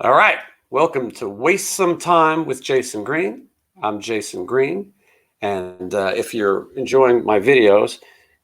All right, welcome to Waste Some Time with Jason Green. I'm Jason Green, and if you're enjoying my videos,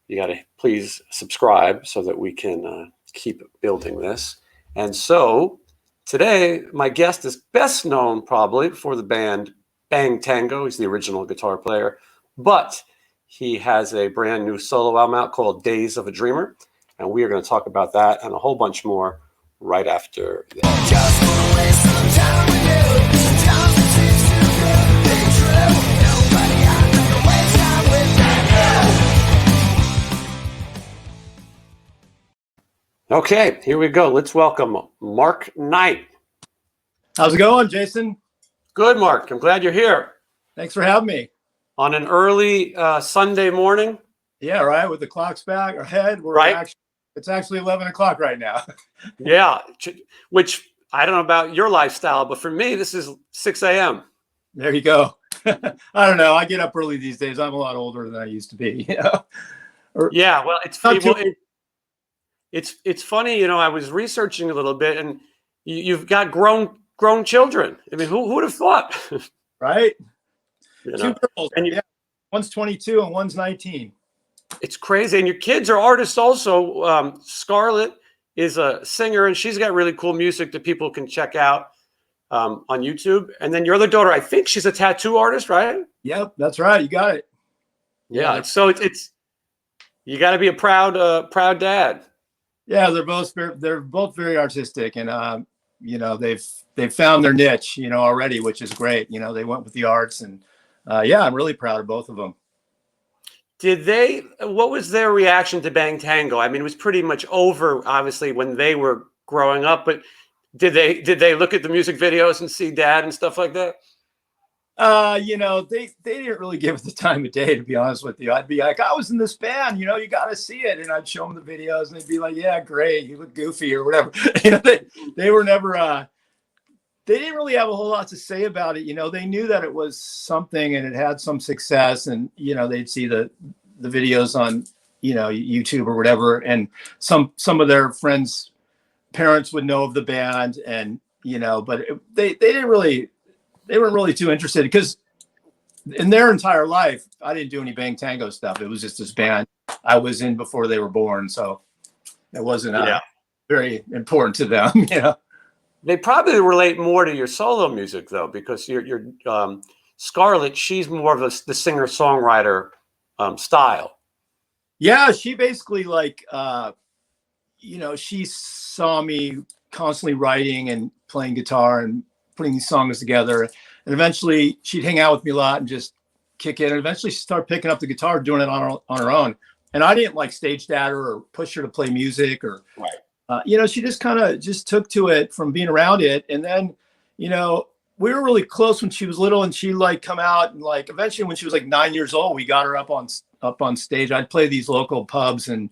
you got to please subscribe so that we can keep building this. And so today, my guest is best known probably for the band Bang Tango. He's the original guitar player, but he has a brand new solo album out called Days of a Dreamer, and we are going to talk about that and a whole bunch more right after this. Just wanna waste some time with you. Sometimes it seems too good to be true. Nobody out there to waste time with that. Okay, here we go. Let's welcome Mark Knight. How's it going, Jason? Good, Mark. I'm glad you're here Thanks for having me. on an early Sunday morning. Yeah, right. With the clocks back ahead, Right. It's actually 11 o'clock right now. Yeah, which I don't know about your lifestyle, but for me, this is 6 a.m. There you go. I don't know. I get up early these days. I'm a lot older than I used to be. Yeah, well, it's Not too- it's funny. I was researching a little bit, and you've got grown children. I mean, who would have thought? Right. You Two know? girls. And Yeah. One's 22 and one's 19. It's crazy. And your kids are artists also. Scarlett is a singer, and she's got really cool music that people can check out on YouTube. And then your other daughter, I think she's a tattoo artist, right? Yep, that's right. You got it. Yeah. So it's you got to be a proud dad. Yeah, they're both very artistic, and they've found their niche, already, which is great. They went with the arts, and yeah, I'm really proud of both of them. What was their reaction to Bang Tango? I mean, it was pretty much over, obviously, when they were growing up, but did they look at the music videos and see dad and stuff like that? They didn't really give it the time of day, to be honest with you. I'd be like, I was in this band, you got to see it. And I'd show them the videos and they'd be like, yeah, great. You look goofy or whatever. They were never, they didn't really have a whole lot to say about it. They knew that it was something and it had some success, and, they'd see the videos on, YouTube or whatever. And some of their friends' parents would know of the band, and, but they weren't really too interested, because in their entire life, I didn't do any Bang Tango stuff. It was just this band I was in before they were born. So it wasn't very important to them. They probably relate more to your solo music, though, because your Scarlett, she's more of the singer-songwriter style. Yeah, she basically she saw me constantly writing and playing guitar and putting these songs together. And eventually she'd hang out with me a lot and just kick it. And eventually she started picking up the guitar, doing it on her own. And I didn't stage dad her or push her to play music or, Right. She just kind of took to it from being around it. And then, we were really close when she was little, and she come out, and eventually when she was 9 years old, we got her up on stage. I'd play these local pubs and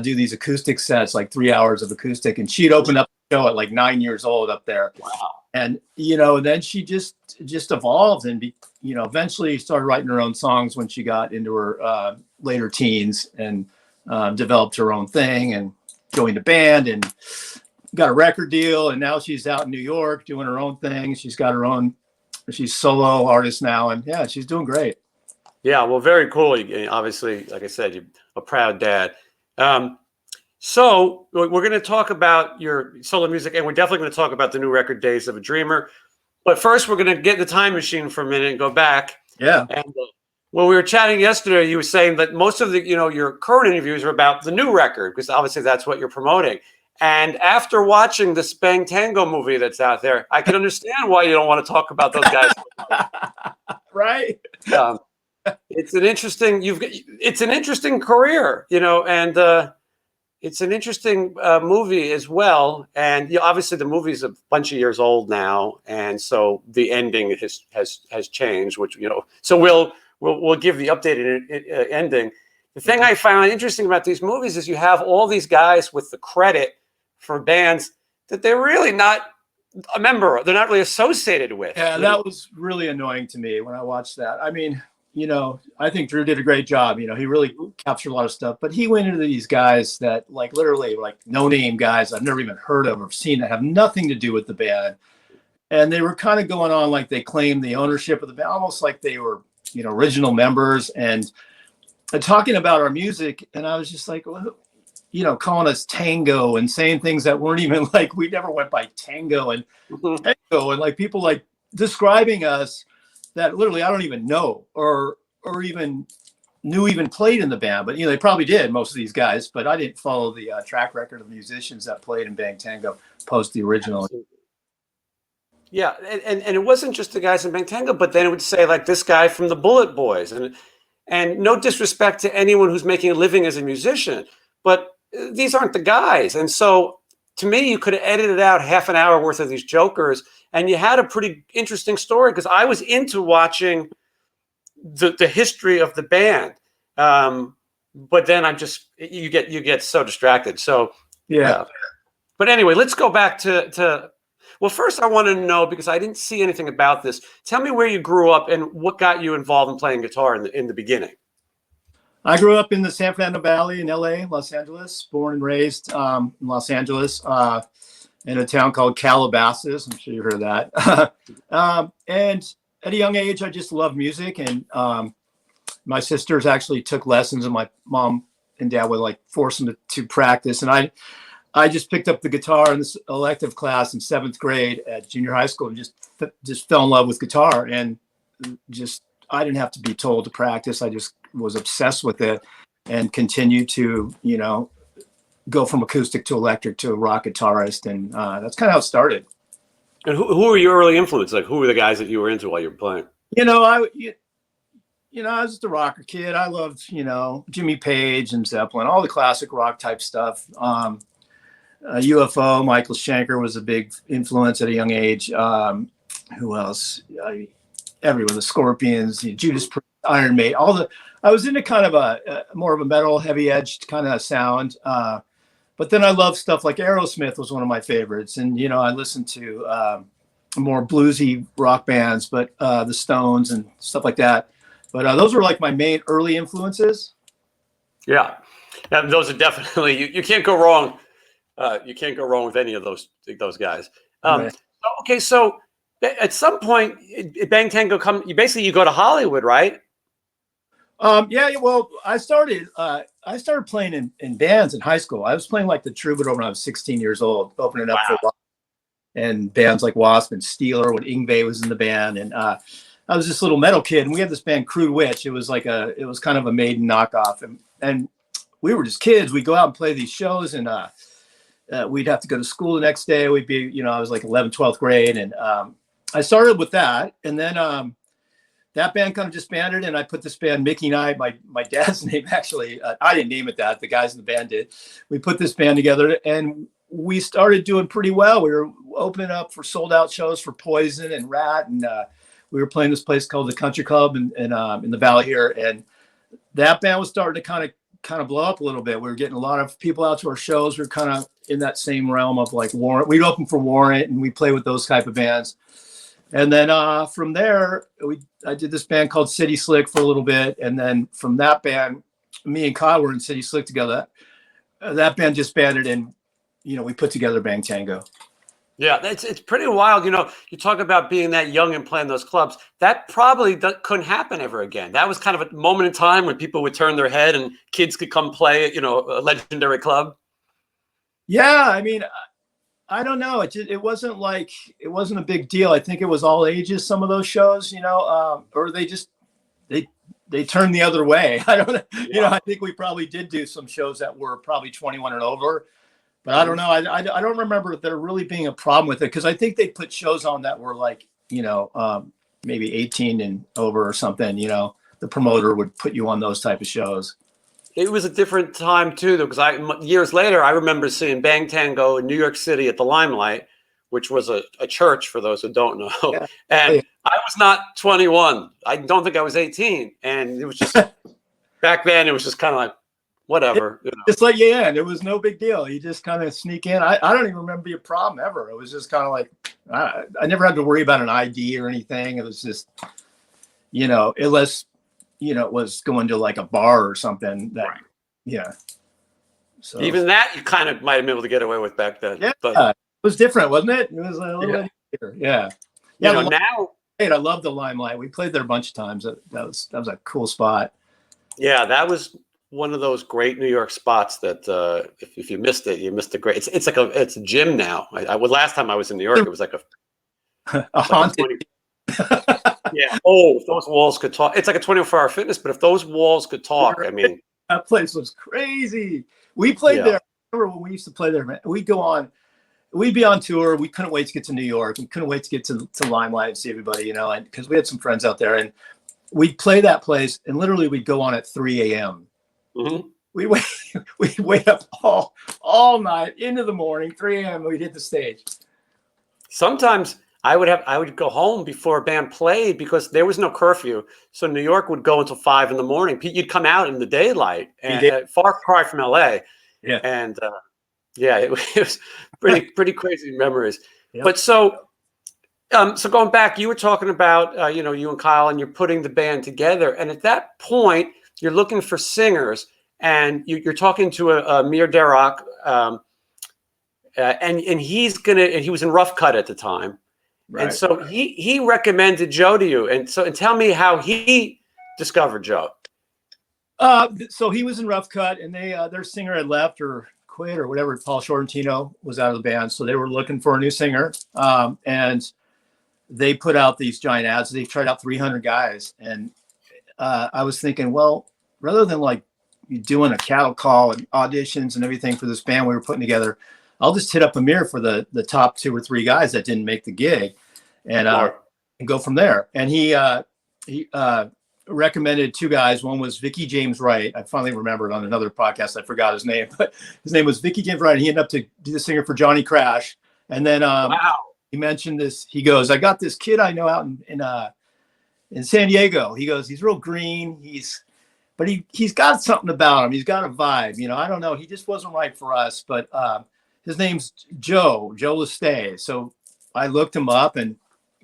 do these acoustic sets, 3 hours of acoustic. And she'd open up the show at 9 years old up there. Wow. And, then she just evolved and, eventually started writing her own songs when she got into her later teens, and developed her own thing and joined a band and got a record deal. And now she's out in New York doing her own thing. She's solo artist now. And yeah, she's doing great. Yeah, well, very cool. Obviously, like I said, you're a proud dad. So we're going to talk about your solo music, and we're definitely going to talk about the new record, Days of a Dreamer. But first, we're going to get in the time machine for a minute and go back. Yeah. And when we were chatting yesterday, you were saying that most of the, your current interviews are about the new record, because obviously that's what you're promoting. And after watching this Bang Tango movie that's out there, I can understand why you don't want to talk about those guys. Right. It's an interesting career, and it's an interesting movie as well. And obviously the movie's a bunch of years old now, and so the ending has changed, which so we'll give the updated ending. The thing I found interesting about these movies is you have all these guys with the credit for bands that they're really not a member of. They're not really associated with. Yeah, that was really annoying to me when I watched that. I mean, I think Drew did a great job. He really captured a lot of stuff, but he went into these guys that like literally like no name guys I've never even heard of or seen that have nothing to do with the band. And they were kind of going on like they claimed the ownership of the band, almost like they were, original members and talking about our music. And I was just like, well, calling us Tango and saying things that weren't even like, we never went by Tango and Tango, and like people like describing us that literally I don't even know or even knew even played in the band, but they probably did, most of these guys, but I didn't follow the track record of musicians that played in Bang Tango post the original. Yeah, and it wasn't just the guys in Bang Tango, but then it would say like this guy from the Bullet Boys, and no disrespect to anyone who's making a living as a musician, but these aren't the guys. And so to me, you could have edited out half an hour worth of these jokers, and you had a pretty interesting story because I was into watching the history of the band, but then you get so distracted. So yeah. But anyway, let's go back to. Well, first I want to know, because I didn't see anything about this. Tell me where you grew up and what got you involved in playing guitar in the beginning. I grew up in the San Fernando Valley in LA, Los Angeles, born and raised in Los Angeles, in a town called Calabasas. I'm sure you heard that. And at a young age, I just loved music. And my sisters actually took lessons, and my mom and dad would like force them to practice. And I just picked up the guitar in this elective class in 7th grade at junior high school and just fell in love with guitar. And I didn't have to be told to practice. I just was obsessed with it and continued to, go from acoustic to electric to a rock guitarist. And that's kind of how it started. And who were your early influences? Like, who were the guys that you were into while you were playing? I was just a rocker kid. I loved, Jimmy Page and Zeppelin, all the classic rock type stuff. UFO, Michael Schenker was a big influence at a young age. Who else? Everyone, the Scorpions, Judas Priest, Iron Maiden, I was into kind of a more of a metal, heavy edged kind of sound. But then I loved stuff like Aerosmith was one of my favorites. And, I listened to more bluesy rock bands, but the Stones and stuff like that. But those were like my main early influences. Yeah. Those are definitely, you can't go wrong. You can't go wrong with any of those guys. Right. Okay, so at some point, Bang Tango you go to Hollywood, right? Yeah. Well, I started playing in bands in high school. I was playing like the Troubadour when I was 16 years old, opening up for and bands like Wasp and Steeler when Yngwie was in the band. And I was this little metal kid, and we had this band Crude Witch. It was kind of a Maiden knockoff, and we were just kids. We'd go out and play these shows, and we'd have to go to school the next day. We'd be, I was like 11th, 12th grade. And I started with that. And then that band kind of disbanded. And I put this band, Mickey and I, my dad's name, actually, I didn't name it that. The guys in the band did. We put this band together and we started doing pretty well. We were opening up for sold out shows for Poison and Rat. And we were playing this place called the Country Club in the Valley here. And that band was starting to kind of blow up a little bit. We were getting a lot of people out to our shows. We were kind of in that same realm of like Warrant. We'd open for Warrant and we play with those type of bands. And then from there, I did this band called City Slick for a little bit. And then from that band, me and Kyle were in City Slick together. That band disbanded and, we put together Bang Tango. Yeah, it's pretty wild. You talk about being that young and playing those clubs. That probably couldn't happen ever again. That was kind of a moment in time when people would turn their head and kids could come play at, a legendary club. Yeah, I mean, I don't know. It wasn't a big deal. I think it was all ages, some of those shows, or they turned the other way. I don't know. I think we probably did do some shows that were probably 21 and over. But I don't know. I don't remember there really being a problem with it because I think they put shows on that were like, maybe 18 and over or something. The promoter would put you on those type of shows. It was a different time too, though, because years later I remember seeing Bang Tango in New York City at the Limelight, which was a church for those who don't know. Yeah. And I was not 21. I don't think I was 18, and it was just back then. It was just kind of like, whatever. Just let you in. It was no big deal. You just kind of sneak in. I don't even remember a problem ever. It was just kind of like, I never had to worry about an ID or anything. It was just, unless was going to like a bar or something. That, Right. yeah. So Even that you kind of might have been able to get away with back then. yeah, But it was different, wasn't it? It was a little yeah, bit easier. Yeah. you Yeah. know, now, I love the Limelight. We played there a bunch of times. That was a cool spot. yeah, that was one of those great New York spots that if you missed it, you missed a great. It's like it's a gym now. Last time I was in New York, it was like A like a haunted. 20. Yeah. Oh, if those walls could talk. It's like a 24-hour fitness, but if those walls could talk, I mean, That place was crazy. We played yeah. there. I remember when we used to play there, man. We'd be on tour. We couldn't wait to get to New York. We couldn't wait to get to Limelight and see everybody, and because we had some friends out there, and we'd play that place, and literally we'd go on at 3 a.m. Mhm. We'd wait up all night into the morning, 3 a.m. We'd hit the stage. Sometimes I would go home before a band played because there was no curfew. So New York would go until 5 in the morning. You'd come out in the daylight, and far cry from LA. Yeah. And yeah, it was pretty crazy memories. Yep. But so going back, you were talking about you and Kyle, and you're putting the band together. And at that point, you're looking for singers, and you're talking to a Mir Derak, and he was in Rough Cut at the time. Right. And so he recommended Joe to you. And tell me how he discovered Joe. So he was in Rough Cut, and their singer had left or quit or whatever. Paul Sorrentino was out of the band, so they were looking for a new singer. And they put out these giant ads. They tried out 300 guys, and I was thinking, well, rather than like doing a cattle call and auditions and everything for this band we were putting together, I'll just hit up Amir for the top 2 or 3 guys that didn't make the gig, and go from there. And he recommended 2 guys. One was Vicky James Wright. I finally remembered on another podcast. I forgot his name, but his name was Vicky James Wright. And he ended up to be the singer for Johnny Crash. And then Wow. he mentioned this. He goes, "I got this kid I know out in San Diego." He goes, "He's real green. But he's got something about him. He's got a vibe. I don't know. He just wasn't right for us. But his name's Joe Lestay." So I looked him up and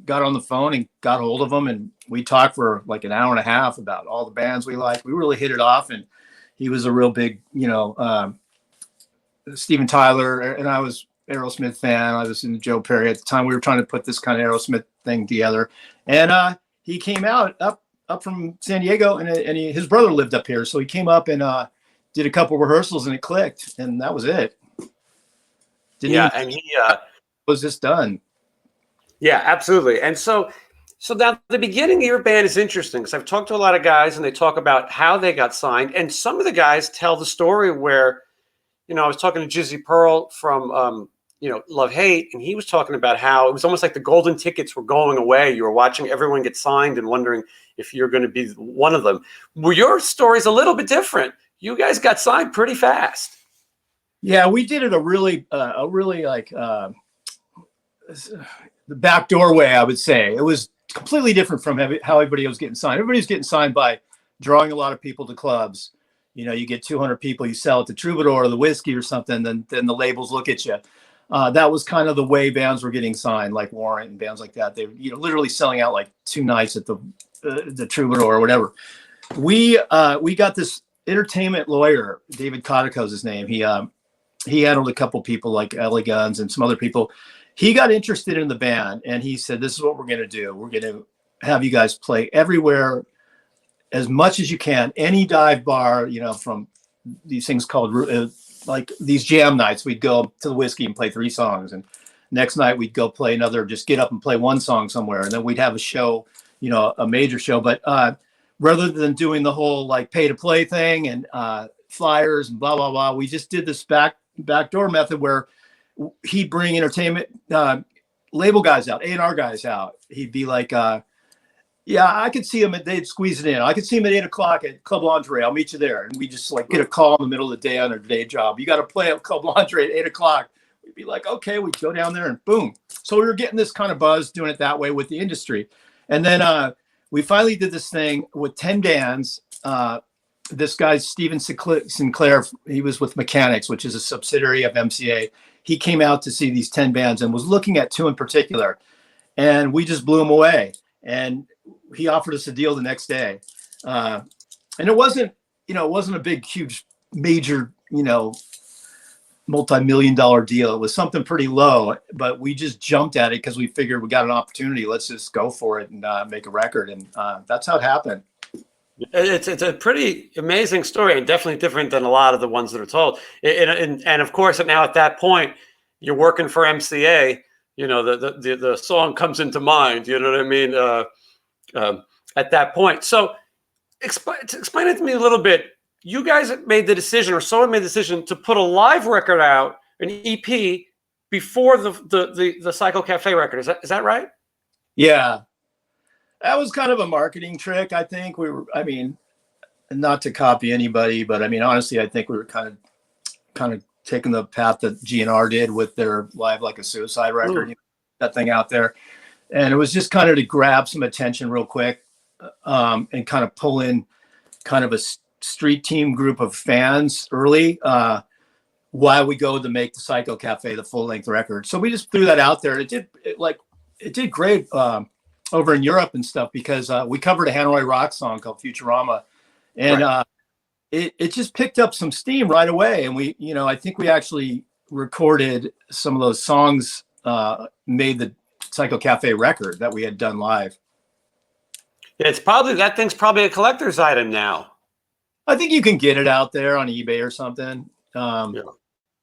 got on the phone and got hold of him, and we talked for like an hour and a half about all the bands we liked. We really hit it off, and he was a real big, Steven Tyler, and I was Aerosmith fan. I was in Joe Perry at the time. We were trying to put this kind of Aerosmith thing together, and he came out up from San Diego, and his brother lived up here, so he came up and did a couple rehearsals, and it clicked, and that was it. And he was just done. Yeah, absolutely. And so now the beginning of your band is interesting because I've talked to a lot of guys, and they talk about how they got signed, and some of the guys tell the story where, I was talking to Jizzy Pearl from Love Hate, and he was talking about how it was almost like the golden tickets were going away. You were watching everyone get signed and wondering if you're going to be one of them. Well, your story's a little bit different. You guys got signed pretty fast. Yeah, we did it a really like the back doorway, I would say. It was completely different from how everybody was getting signed. Everybody was getting signed by drawing a lot of people to clubs. You get 200 people, you sell it to Troubadour or the Whiskey or something, then the labels look at you. That was kind of the way bands were getting signed, like Warrant and bands like that. They were literally selling out like 2 nights at the Troubadour or whatever. We got this entertainment lawyer, David Cotico's his name. He handled a couple people like LA Guns and some other people. He got interested in the band, and he said, "This is what we're going to do. We're going to have you guys play everywhere as much as you can. Any dive bar, from these things called like these jam nights. We'd go to the Whiskey and play 3 songs, and next night we'd go play another. Just get up and play 1 song somewhere, and then we'd have a show, a major show. But rather than doing the whole like pay to play thing and flyers and blah blah blah, we just did this backdoor method where he'd bring entertainment label guys out, A&R guys out. He'd be like, yeah, I could see him, they'd squeeze it in. I could see him at 8 o'clock at Club Lingerie. I'll meet you there. And we just like get a call in the middle of the day on their day job. You got to play at Club Lingerie at 8 o'clock. We'd be like, okay, we'd go down there and boom. So we were getting this kind of buzz doing it that way with the industry. And then we finally did this thing with 10 bands. This guy, Steven Sinclair, he was with Mechanics, which is a subsidiary of MCA. He came out to see these 10 bands and was looking at 2 in particular. And we just blew him away. And he offered us a deal the next day. And it wasn't, it wasn't a big, huge, major, multi-million-dollar deal. It was something pretty low, but we just jumped at it because we figured we got an opportunity. Let's just go for it and make a record. And that's how it happened. It's a pretty amazing story, and definitely different than a lot of the ones that are told. And of course, now at that point, you're working for MCA. The song comes into mind. You know what I mean? At that point, so explain it to me a little bit. You guys made the decision, or someone made the decision, to put a live record out, an EP, before the Psycho Cafe record. Is that right? Yeah. That was kind of a marketing trick. I think not to copy anybody, but honestly, I think we were kind of taking the path that GNR did with their Live Like a Suicide record, that thing out there. And it was just kind of to grab some attention real quick, and kind of pull in kind of a street team group of fans early, while we go to make the Psycho Cafe the full length record. So we just threw that out there. It did great over in Europe and stuff, because we covered a Hanoi Rock song called Futurama, and right. It just picked up some steam right away. And we, I think we actually recorded some of those songs, made the Psycho Cafe record that we had done live. That thing's probably a collector's item now. I think you can get it out there on eBay or something.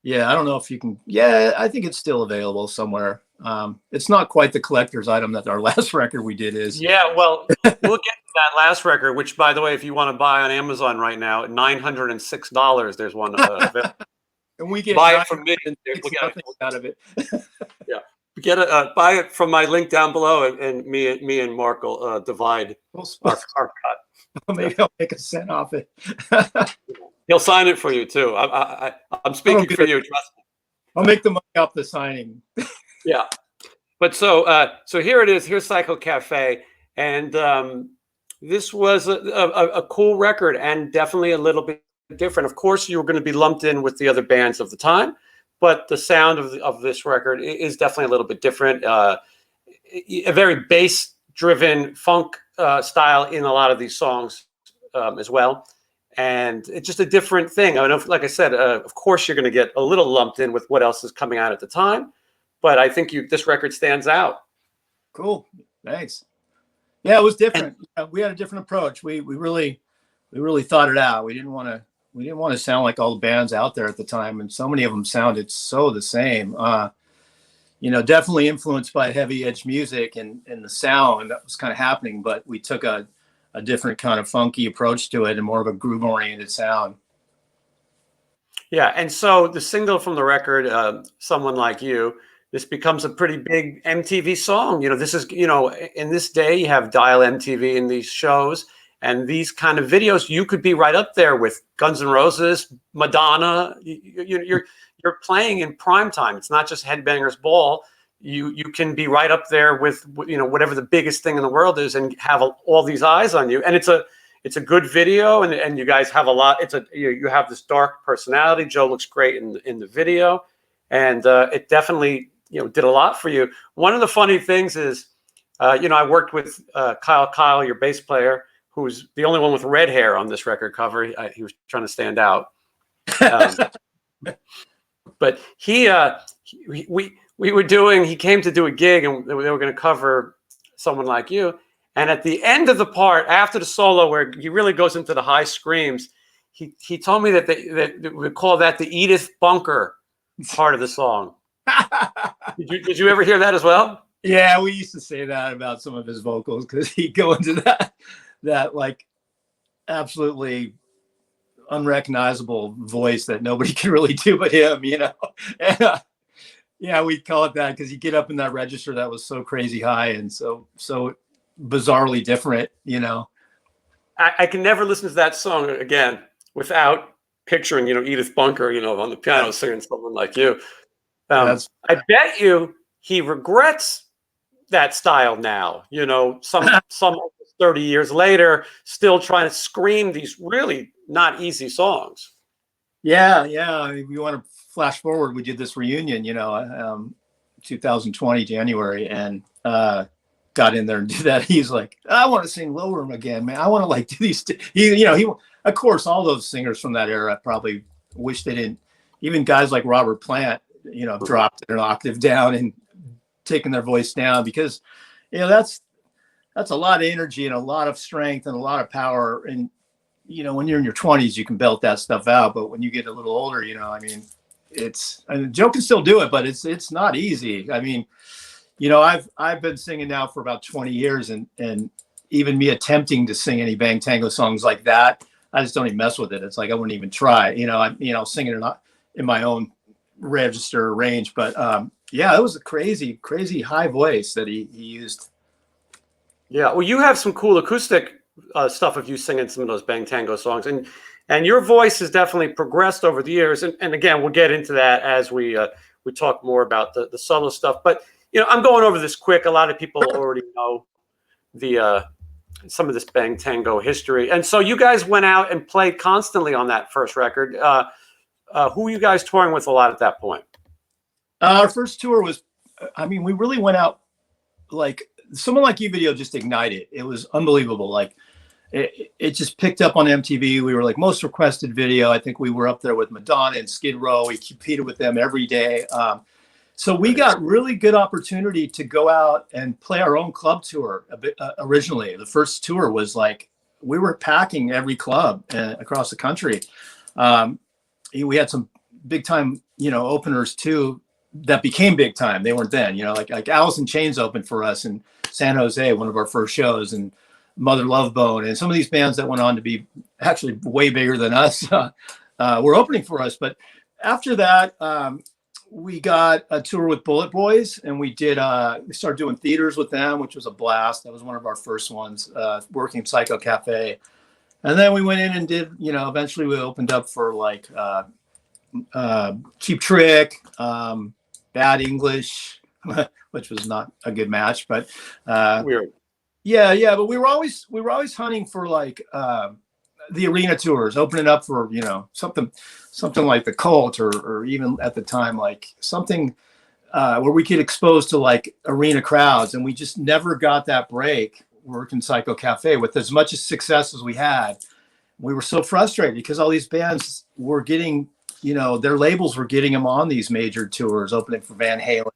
Yeah, I don't know if you can. Yeah, I think it's still available somewhere. It's not quite the collector's item that our last record we did is. Yeah, well, we'll get to that last record, which, by the way, if you want to buy on Amazon right now, $906. There's one. And we get buy it from me. We'll get out of it. Yeah, buy it from my link down below, and me and Mark will divide our cut. Maybe I'll make a cent off it. He'll sign it for you too. I'm speaking for you. Trust me. I'll make the money off the signing. Yeah, but so here it is. Here's Psycho Cafe, and this was a cool record, and definitely a little bit different. Of course, you were going to be lumped in with the other bands of the time, but the sound of this record is definitely a little bit different. A very bass-driven funk style in a lot of these songs as well. And it's just a different thing. Like I said, of course, you're going to get a little lumped in with what else is coming out at the time. But I think this record stands out. Cool. Thanks. Yeah, it was different. We had a different approach. We really thought it out. We didn't want to sound like all the bands out there at the time. And so many of them sounded so the same. Definitely influenced by heavy edge music and the sound that was kind of happening. But we took a different kind of funky approach to it and more of a groove oriented sound. Yeah. And so the single from the record, Someone Like You, this becomes a pretty big MTV song. This is, in this day, you have Dial MTV in these shows, and these kind of videos, you could be right up there with Guns N' Roses, Madonna. You're playing in prime time. It's not just Headbangers Ball. You can be right up there with, whatever the biggest thing in the world is, and have all these eyes on you. And it's a good video, and you guys have a lot. You have this dark personality. Joe looks great in the video, and it definitely did a lot for you. One of the funny things is, I worked with Kyle, your bass player, who's the only one with red hair on this record cover. He was trying to stand out, but he came to do a gig, and they were going to cover Someone Like You. And at the end of the part, after the solo, where he really goes into the high screams, he told me that we call that the Edith Bunker part of the song. Did you ever hear that as well? Yeah, we used to say that about some of his vocals, because he'd go into that like absolutely unrecognizable voice that nobody can really do but him, And, yeah, we call it that because you get up in that register that was so crazy high and so bizarrely different, I can never listen to that song again without picturing, Edith Bunker, on the piano singing Someone Like You. I bet you he regrets that style now, some 30 years later, still trying to scream these really not easy songs. Yeah. If you want to flash forward, we did this reunion, 2020 January, and got in there and do that. He's like, I want to sing Low Room again, man. I want to like do these. He, of course, all those singers from that era probably wish they didn't. Even guys like Robert Plant, dropped an octave down and taken their voice down because, that's a lot of energy and a lot of strength and a lot of power. And, when you're in your 20s, you can belt that stuff out. But when you get a little older, Joe can still do it, but it's not easy. I mean, I've been singing now for about 20 years and even me attempting to sing any Bang Tango songs like that, I just don't even mess with it. It's like, I wouldn't even try, I'm singing it in my own register range. But yeah, it was a crazy, crazy high voice that he used. Yeah. Well, you have some cool acoustic stuff of you singing some of those Bang Tango songs, and your voice has definitely progressed over the years. And again, we'll get into that as we talk more about the solo stuff. But I'm going over this quick. A lot of people already know some of this Bang Tango history. And so you guys went out and played constantly on that first record. Who were you guys touring with a lot at that point? Our first tour was, we really went out like Someone Like You video just ignited. It was unbelievable. Like it just picked up on MTV. We were like most requested video. I think we were up there with Madonna and Skid Row. We competed with them every day. So we got really good opportunity to go out and play our own club tour originally. The first tour was like, we were packing every club across the country. We had some big time, openers too, that became big time. They weren't then, like Alice in Chains opened for us in San Jose, one of our first shows, and Mother Love Bone. And some of these bands that went on to be actually way bigger than us were opening for us. But after that, we got a tour with Bullet Boys, and we started doing theaters with them, which was a blast. That was one of our first ones, working Psycho Café. And then we went in and did, eventually we opened up for like Cheap Trick, Bad English, which was not a good match, but Weird. Yeah, but we were always hunting for like the arena tours, opening up for something like the Cult or even at the time like something where we could expose to like arena crowds, and we just never got that break working Psycho Cafe with as much success as we had. We were so frustrated because all these bands were getting, their labels were getting them on these major tours, opening for Van Halen,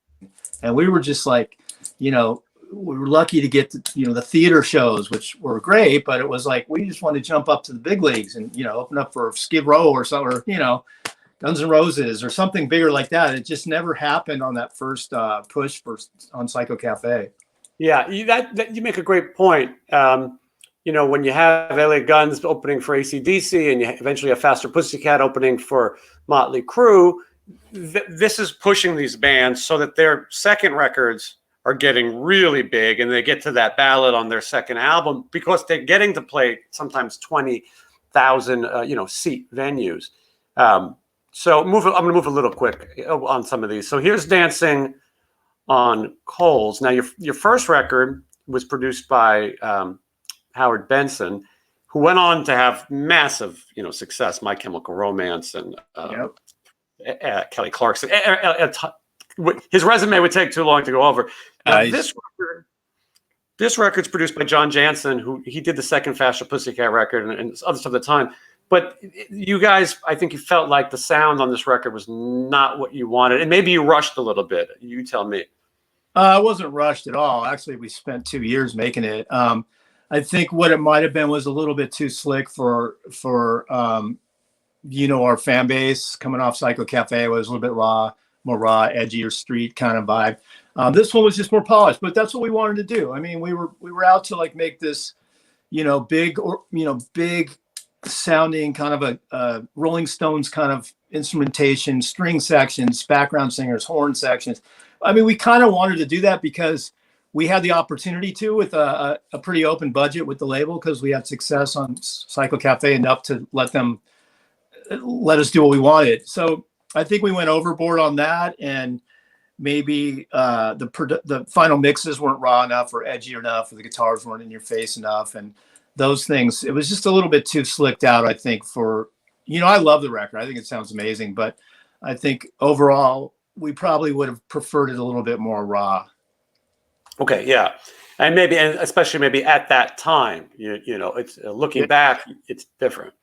and we were just like, we were lucky to get the theater shows, which were great, but it was like we just wanted to jump up to the big leagues and open up for Skid Row or something, or Guns N' Roses or something bigger like that. It just never happened on that first push on Psycho Cafe. Yeah, you make a great point. When you have LA Guns opening for AC/DC and you eventually have Faster Pussycat opening for Motley Crue, this is pushing these bands so that their second records are getting really big, and they get to that ballad on their second album because they're getting to play sometimes 20,000 seat venues. So I'm going to move a little quick on some of these. So here's Dancing on Coals. Now your first record was produced by Howard Benson, who went on to have massive success, My Chemical Romance and Kelly Clarkson. His resume would take too long to go over. This record's produced by John Jansen, who he did the second Faster Pussycat record and other stuff at the time. But you guys, I think you felt like the sound on this record was not what you wanted, and maybe you rushed a little bit. You tell me. I wasn't rushed at all. Actually, we spent 2 years making it. I think what it might have been was a little bit too slick for our fan base coming off Psycho Cafe. It was a little bit more raw, edgier street kind of vibe. This one was just more polished, but that's what we wanted to do. I mean, we were out to like make this, big sounding kind of a Rolling Stones kind of instrumentation, string sections, background singers, horn sections. I mean, we kind of wanted to do that because we had the opportunity to with a pretty open budget with the label, because we had success on Psycho Cafe enough to let us do what we wanted. So I think we went overboard on that, and maybe the final mixes weren't raw enough or edgy enough, or the guitars weren't in your face enough, and those things. It was just a little bit too slicked out, I think. I love the record. I think it sounds amazing, but I think overall we probably would have preferred it a little bit more raw. Okay, yeah. And maybe, and especially maybe at that time, you know, it's looking back, it's different.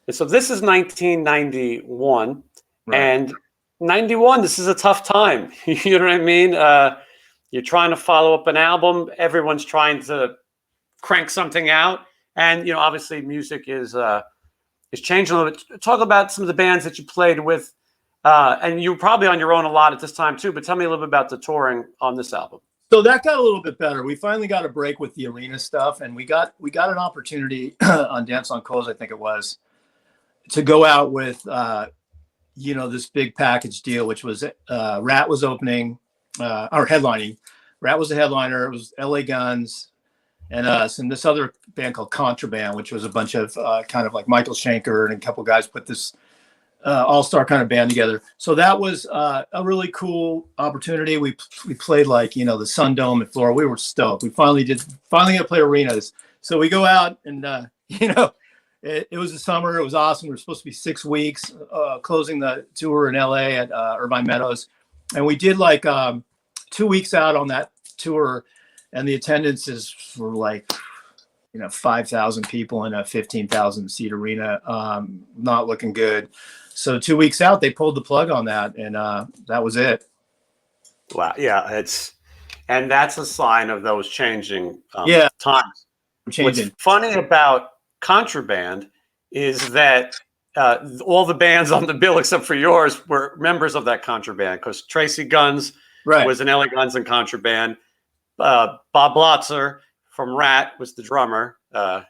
And so this is 1991, Right. and 91. This is a tough time. You know what I mean? You're trying to follow up an album. Everyone's trying to crank something out, and you know, obviously, music is changing a little bit. Talk about some of the bands that you played with, and you were probably on your own a lot at this time too. But tell me a little bit about the touring on this album. So that got a little bit better. We finally got a break with the arena stuff, and we got an opportunity on Dance on Coals, I think it was, to go out with you know, this big package deal, which was Rat was opening or headlining. Rat was a headliner. It was LA Guns and us and this other band called Contraband, which was a bunch of kind of like Michael Schenker and a couple guys put this all-star kind of band together. So that was a really cool opportunity. We played like, you know, the Sun Dome at Florida. We were stoked. We finally got to play arenas. So we go out and you know, it was the summer. It was awesome. We were supposed to be 6 weeks closing the tour in LA at Irvine Meadows. And we did like 2 weeks out on that tour, and the attendances were like, you know, 5,000 people in a 15,000 seat arena. Not looking good. So 2 weeks out, they pulled the plug on that, and that was it. Wow, yeah, and that's a sign of those changing times. Changing. What's funny about Contraband is that all the bands on the bill except for yours were members of that Contraband, because Tracy Guns was an LA Guns and Contraband. Bob Blotzer from Rat was the drummer. You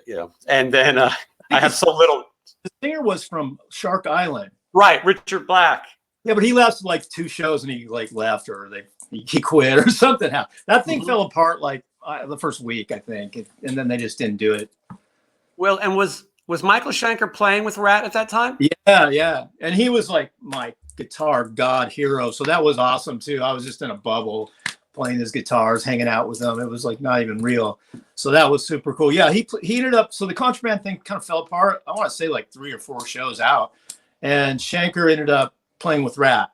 know, and then I have so little. The singer was from Shark Island. Right, Richard Black. Yeah, but he lasted like 2 shows and he like left, or he quit or something. That thing fell apart like the first week, I think, and then they just didn't do it. Well, and was Michael Schenker playing with Rat at that time? Yeah, and he was like my guitar god hero, so that was awesome too. I was just in a bubble playing his guitars, hanging out with him. It was like not even real. So that was super cool. Yeah, he ended up. So the Contraband thing kind of fell apart. I want to say like 3 or 4 shows out, and Schenker ended up playing with Rat.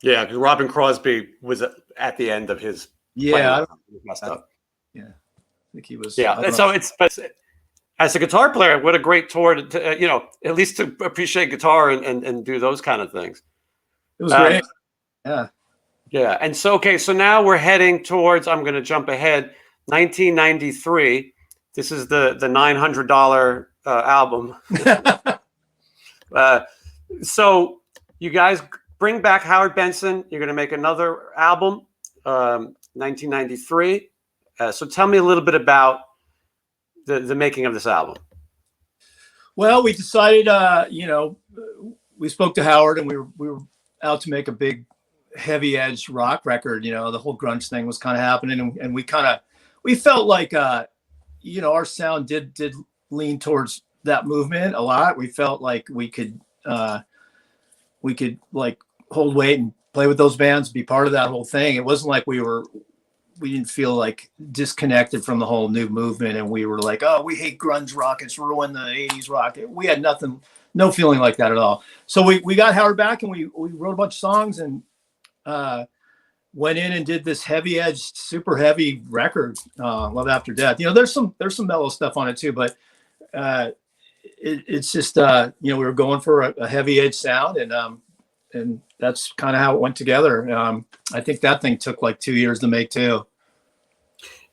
Yeah, because Robin Crosby was at the end of his. Yeah, messed up. Yeah, I think he was. Yeah, and so it's as a guitar player, what a great tour to you know, at least to appreciate guitar and do those kind of things. It was great. Yeah. Yeah, and so okay, so now we're heading towards. I'm going to jump ahead. 1993. This is the $900 album. So you guys bring back Howard Benson. You're going to make another album, 1993. So tell me a little bit about the making of this album. Well, we decided, you know, we spoke to Howard, and we were out to make a big heavy edge rock record. You know, the whole grunge thing was kind of happening, and we felt like you know, our sound did lean towards that movement a lot. We felt like we could like hold weight and play with those bands, be part of that whole thing. It wasn't like we didn't feel like disconnected from the whole new movement, and we were like, oh, we hate grunge rock, it's ruined the 80s rock. We had no feeling like that at all. So we got Howard back, and we wrote a bunch of songs, and went in and did this heavy edged, super heavy record, Love After Death. You know, there's some mellow stuff on it too, but it's just you know, we were going for a heavy edge sound, and that's kind of how it went together. I think that thing took like 2 years to make too.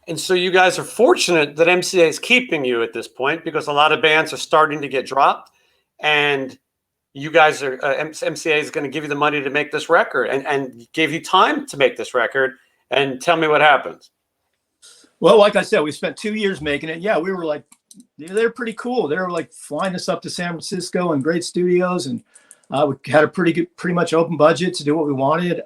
And so you guys are fortunate that MCA is keeping you at this point, because a lot of bands are starting to get dropped, and you guys are MCA is going to give you the money to make this record, and gave you time to make this record. And tell me what happens. Well, like I said, we spent 2 years making it. Yeah, we were like, they're pretty cool. They were like flying us up to San Francisco and great studios, and we had a pretty much open budget to do what we wanted.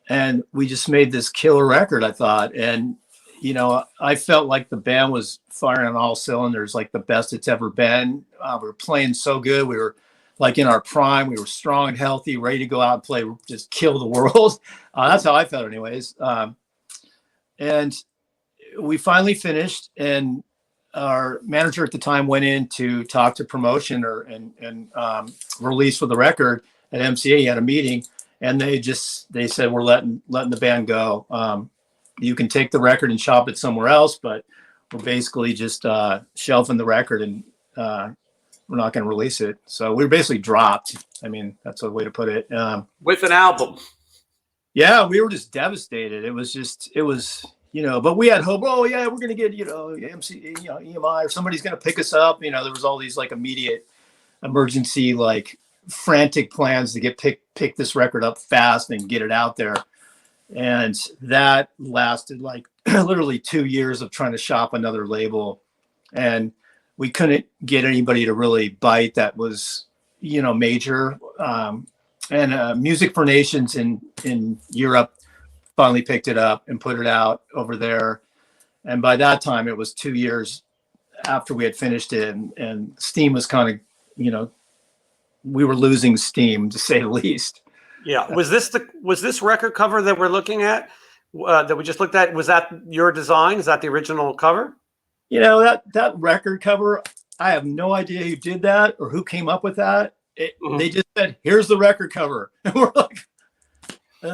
And we just made this killer record, I thought. And, you know, I felt like the band was firing on all cylinders, like the best it's ever been. We were playing so good. We were like in our prime. We were strong and healthy, ready to go out and play, just kill the world. That's how I felt anyways. And we finally finished, and our manager at the time went in to talk to promotion and release for the record at MCA. He had a meeting, and they said we're letting the band go. You can take the record and shop it somewhere else, but we're basically just shelving the record, and we're not going to release it. So we were basically dropped. I mean, that's a way to put it. With an album. Yeah, we were just devastated. It was, but we had hope. Oh yeah, we're going to get, EMI, or somebody's going to pick us up. There was all these like immediate emergency, like frantic plans to pick this record up fast and get it out there. And that lasted like literally 2 years of trying to shop another label. And we couldn't get anybody to really bite that was, major. And Music for Nations in Europe finally picked it up and put it out over there. And by that time, it was 2 years after we had finished it. And steam was kind of, we were losing steam, to say the least. Yeah. Was this record cover that we're looking at, that we just looked at, was that your design? Is that the original cover? That record cover, I have no idea who did that or who came up with that. They just said, here's the record cover. And we're like,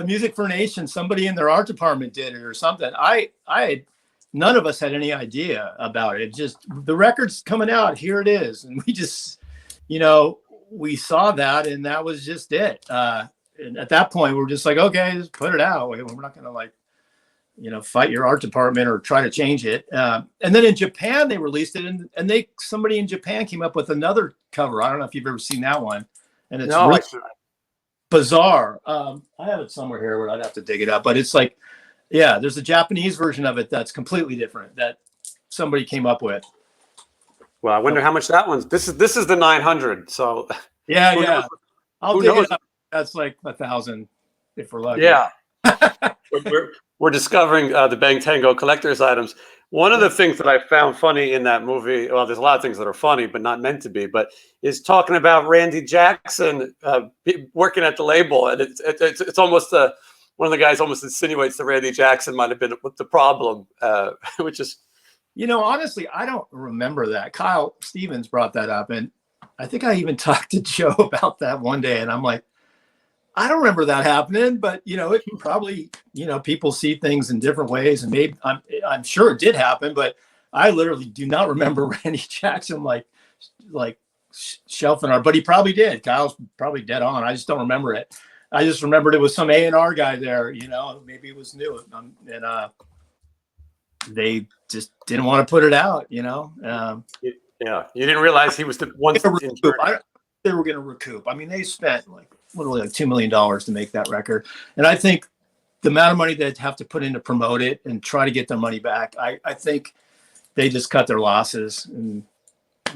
Music for Nation, somebody in their art department did it or something. None of us had any idea about it. Just the record's coming out, here it is. And we just, we saw that, and that was just it. And at that point, we're just like, okay, just put it out. We're not going to fight your art department or try to change it. And then in Japan, they released it, and somebody in Japan came up with another cover. I don't know if you've ever seen that one, and it's really bizarre. I have it somewhere here where I'd have to dig it up, but it's like, yeah, there's a Japanese version of it that's completely different that somebody came up with. Well, I wonder how much that one's. This is the 900. So yeah, I'll dig it up. That's like 1,000 if we're lucky. Yeah. We're discovering the Bang Tango collector's items. One of the things that I found funny in that movie, well, there's a lot of things that are funny, but not meant to be, but is talking about Randy Jackson working at the label. And it's almost one of the guys almost insinuates that Randy Jackson might have been the problem, which is. Honestly, I don't remember that. Kyle Stevens brought that up. And I think I even talked to Joe about that one day. And I'm like, I don't remember that happening, but it probably, people see things in different ways, and maybe I'm sure it did happen, but I literally do not remember Randy Jackson like shelving our, but he probably did. Kyle's probably dead on. I just don't remember it. I just remembered it was some A&R guy there, maybe it was new, and they just didn't want to put it out, Yeah, you didn't realize he was the one. They were going to recoup. I mean, they spent literally like $2 million to make that record. And I think the amount of money they'd have to put in to promote it and try to get their money back, I think they just cut their losses and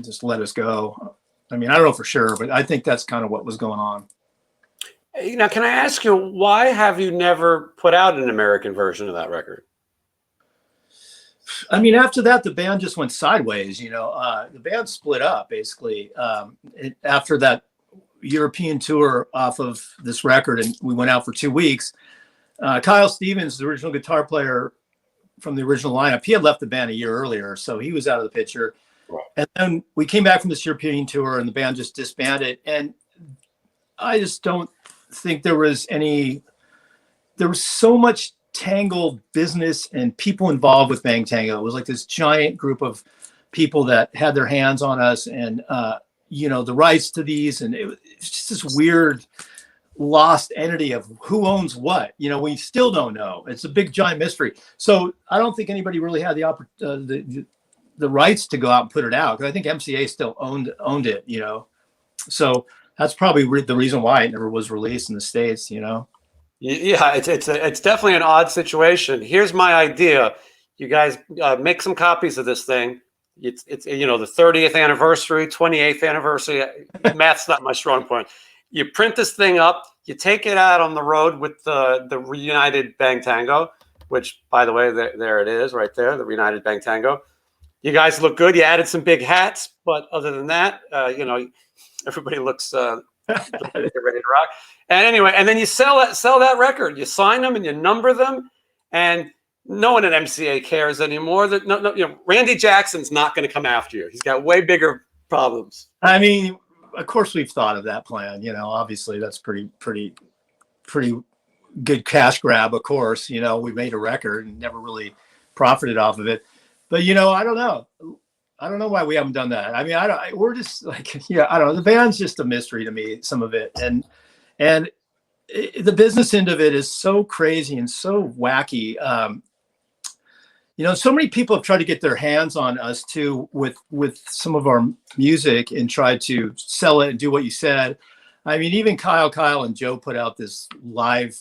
just let us go. I mean, I don't know for sure, but I think that's kind of what was going on. Now, can I ask you, why have you never put out an American version of that record? I mean, after that, the band just went sideways. The band split up basically after that European tour off of this record, and we went out for 2 weeks. Kyle Stevens, the original guitar player from the original lineup, he had left the band a year earlier, so he was out of the picture. Right. And then we came back from this European tour, and the band just disbanded. And I just don't think there was so much tangled business and people involved with Bang Tango. It was like this giant group of people that had their hands on us, and the rights to these, and it's just this weird lost entity of who owns what. We still don't know. It's a big giant mystery. So I don't think anybody really had the rights to go out and put it out, because I think MCA still owned it. So that's probably the reason why it never was released in the States. Yeah, it's definitely an odd situation. Here's my idea: you guys make some copies of this thing. It's the 30th anniversary, 28th anniversary. Math's not my strong point. You print this thing up, you take it out on the road with the reunited Bang Tango, which, by the way, there it is right there, the reunited Bang Tango. You guys look good. You added some big hats, but other than that, everybody looks they're ready to rock. And anyway, and then you sell that record. You sign them and you number them, and no one at MCA cares anymore. Randy Jackson's not going to come after you. He's got way bigger problems. I mean, of course we've thought of that plan. Obviously that's pretty pretty good cash grab, of course. You know, we made a record and never really profited off of it. But, you know, I don't know. I don't know why we haven't done that. I mean, we're just like, yeah, I don't know. The band's just a mystery to me, some of it. And the business end of it is so crazy and so wacky. You know, so many people have tried to get their hands on us too with some of our music and try to sell it and do what you said. I mean, even Kyle and Joe put out this live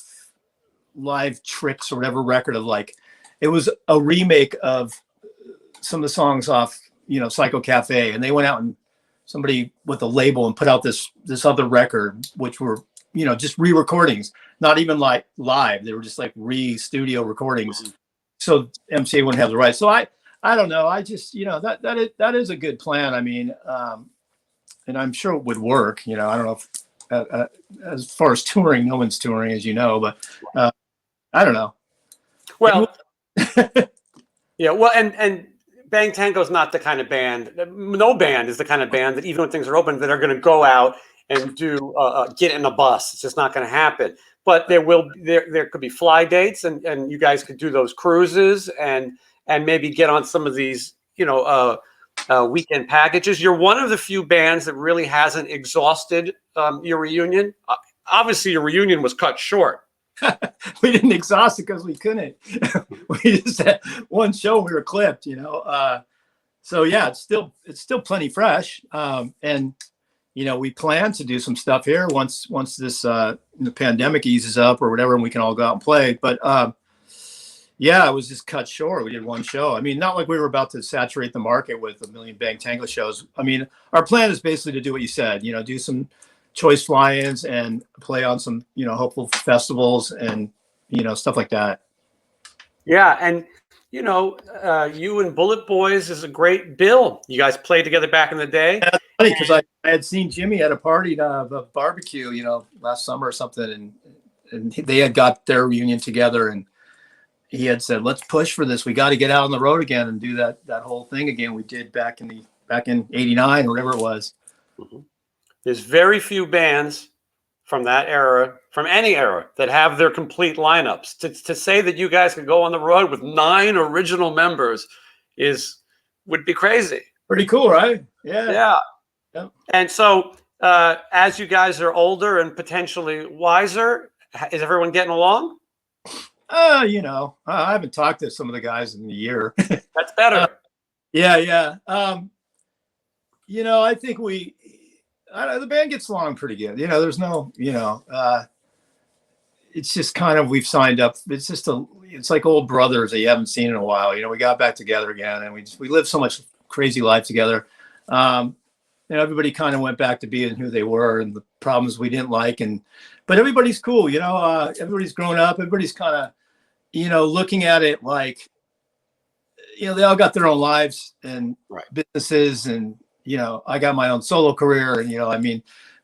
tricks or whatever record of like, it was a remake of some of the songs off, you know, Psycho Cafe. And they went out and somebody with a label and put out this other record, which were, you know, just re-recordings, not even like live. They were just like studio recordings. So MCA wouldn't have the rights. So I don't know. I just, you know, that is a good plan. I mean, and I'm sure it would work. You know, I don't know if as far as touring, no one's touring, as you know, but I don't know. Well, yeah. Well, and Bang Tango is not the kind of band. No band is the kind of band that even when things are open, that are going to go out and do get in a bus. It's just not going to happen. But there could be fly dates, and you guys could do those cruises and maybe get on some of these, you know, weekend packages. You're one of the few bands that really hasn't exhausted your reunion. Obviously, your reunion was cut short. We didn't exhaust it because we couldn't. We just had one show. We were clipped, you know. So yeah, it's still plenty fresh. And you know, we plan to do some stuff here once this the pandemic eases up or whatever, and we can all go out and play. But yeah, it was just cut short. We did one show. I mean, not like we were about to saturate the market with a million Bang Tango shows. I mean, our plan is basically to do what you said. You know, do some choice fly-ins and play on some, you know, hopeful festivals and, you know, stuff like that. Yeah, and you know, you and Bullet Boys is a great bill. You guys played together back in the day. Yeah, that's funny because I had seen Jimmy at a party, a barbecue, you know, last summer or something, and they had got their reunion together, and he had said, "Let's push for this. We got to get out on the road again and do that whole thing again we did back in '89 or whatever it was." Mm-hmm. There's very few bands from that era, from any era, that have their complete lineups. To say that you guys could go on the road with 9 original members would be crazy. Pretty cool, right? Yeah. And so as you guys are older and potentially wiser, is everyone getting along? You know, I haven't talked to some of the guys in a year. That's better. Yeah. You know, I think the band gets along pretty good. You know, there's no, you know, it's just kind of, we've signed up. It's like old brothers that you haven't seen in a while. You know, we got back together again, and we lived so much crazy life together. You know, everybody kind of went back to being who they were and the problems we didn't like. But everybody's cool. You know, everybody's grown up. Everybody's kind of, you know, looking at it like, you know, they all got their own lives and businesses, and, you know, I got my own solo career, and, you know, I mean,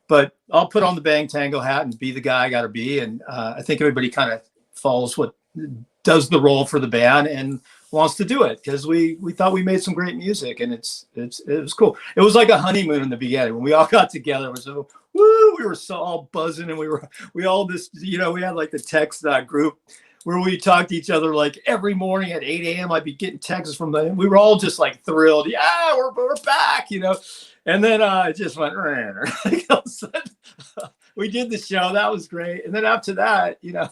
but I'll put on the Bang Tango hat and be the guy I got to be. And I think everybody kind of does the role for the band and wants to do it because we thought we made some great music, and it was cool. It was like a honeymoon in the beginning when we all got together. It was so woo, we were so all buzzing, and we all this, you know, we had like the text group where we talked to each other like every morning at 8 a.m. I'd be getting texts from them. We were all just like thrilled. Yeah, we're back, you know. And then it just went, like, all of a sudden, we did the show. That was great. And then after that, you know,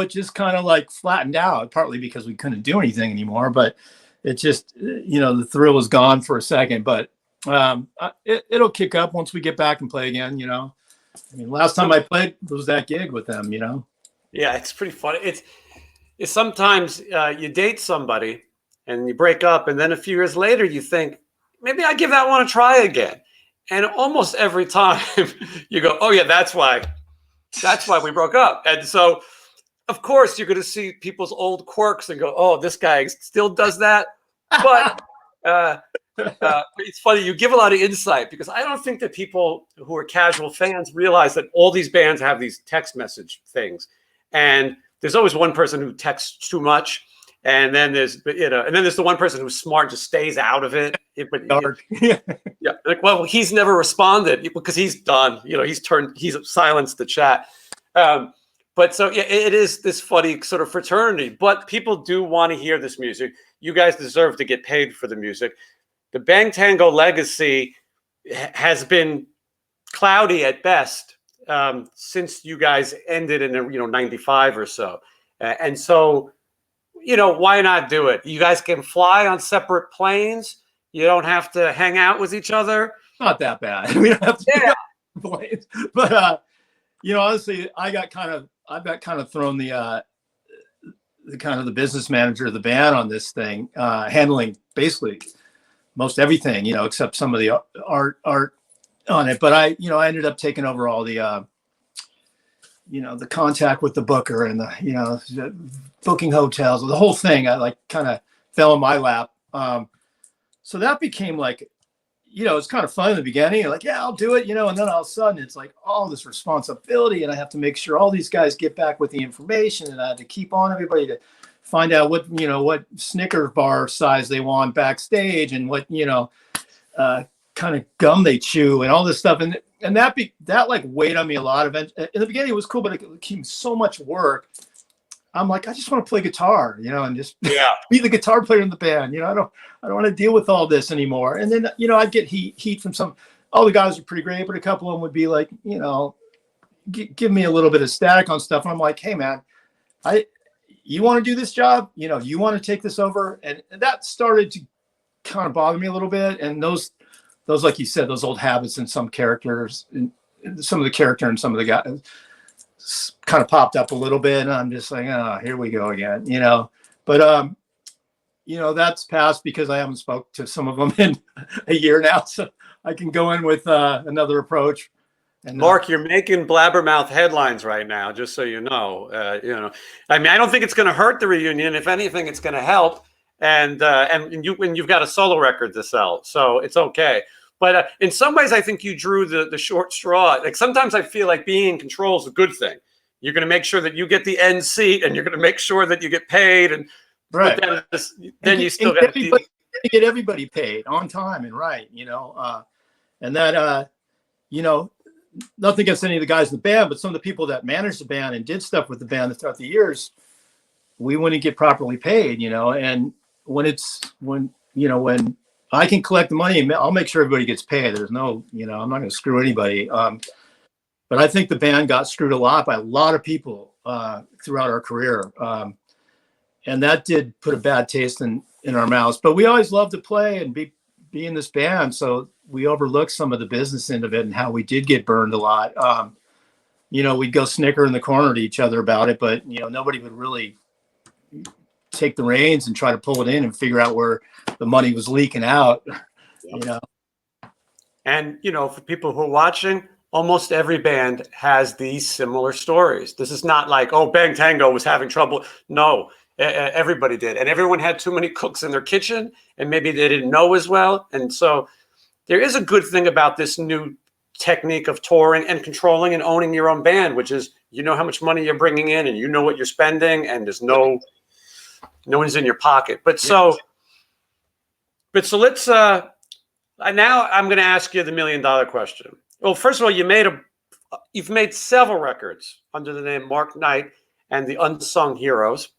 it just kind of like flattened out, partly because we couldn't do anything anymore. But it just, you know, the thrill was gone for a second. But it'll kick up once we get back and play again, you know. I mean, last time I played was that gig with them, you know. Yeah, it's pretty funny. It's sometimes you date somebody and you break up, and then a few years later you think, maybe I give that one a try again. And almost every time you go, oh yeah, that's why we broke up. And so, of course, you're going to see people's old quirks and go, oh, this guy still does that. But it's funny, you give a lot of insight, because I don't think that people who are casual fans realize that all these bands have these text message things. And there's always one person who texts too much. And then there's, and then there's the one person who's smart, just stays out of it. But Dark. yeah, like, well, he's never responded because he's done. He's silenced the chat. But so yeah, it is this funny sort of fraternity. But people do want to hear this music. You guys deserve to get paid for the music. The Bang Tango legacy has been cloudy at best since you guys ended in 95 or so, and so why not do it? You guys can fly on separate planes. You don't have to hang out with each other. Not that bad. We don't have to planes. But honestly, I've got kind of thrown the kind of the business manager of the band on this thing, handling basically most everything, except some of the art on it. But I ended up taking over all the the contact with the booker and the booking hotels, the whole thing. I like kind of fell in my lap. So that became like, it's kind of fun in the beginning. You're like, yeah, I'll do it, and then all of a sudden it's like all this responsibility, and I have to make sure all these guys get back with the information, and I have to keep on everybody to find out what Snicker bar size they want backstage, and what kind of gum they chew, and all this stuff, and that like weighed on me a lot. In the beginning it was cool, but it became so much work. I'm like, I just want to play guitar, and just be the guitar player in the band. I don't want to deal with all this anymore. And then, I'd get heat from all the guys are pretty great, but a couple of them would be like, give me a little bit of static on stuff. And I'm like, hey man, you want to do this job? You want to take this over? And that started to kind of bother me a little bit. And those, like you said, those old habits in some characters, and some of the character and some of the guys kind of popped up a little bit, and I'm just like, oh, here we go again, but that's passed because I haven't spoke to some of them in a year now, so I can go in with another approach. And Mark, you're making blabbermouth headlines right now, just so you know. I mean, I don't think it's going to hurt the reunion. If anything, it's going to help, and you've got a solo record to sell, so it's okay. But in some ways, I think you drew the short straw. Like sometimes I feel like being in control is a good thing. You're going to make sure that you get the end seat, and you're going to make sure that you get paid. And right, then you still got to get everybody paid on time and right. And that nothing against any of the guys in the band, but some of the people that managed the band and did stuff with the band throughout the years, we wouldn't get properly paid. And when I can collect the money, I'll make sure everybody gets paid. There's no, I'm not going to screw anybody. But I think the band got screwed a lot by a lot of people throughout our career. And that did put a bad taste in our mouths. But we always loved to play and be in this band. So we overlooked some of the business end of it and how we did get burned a lot. We'd go snicker in the corner to each other about it, but, nobody would really take the reins and try to pull it in and figure out where the money was leaking out. And for people who are watching, almost every band has these similar stories. This is not like, oh, Bang Tango was having trouble. No, everybody did, and everyone had too many cooks in their kitchen, and maybe they didn't know as well. And so there is a good thing about this new technique of touring and controlling and owning your own band, which is how much money you're bringing in, and what you're spending, and there's no one's in your pocket. But so let's now I'm going to ask you the $1 million question. Well, first of all, you've made several records under the name Mark Knight and the Unsung Heroes,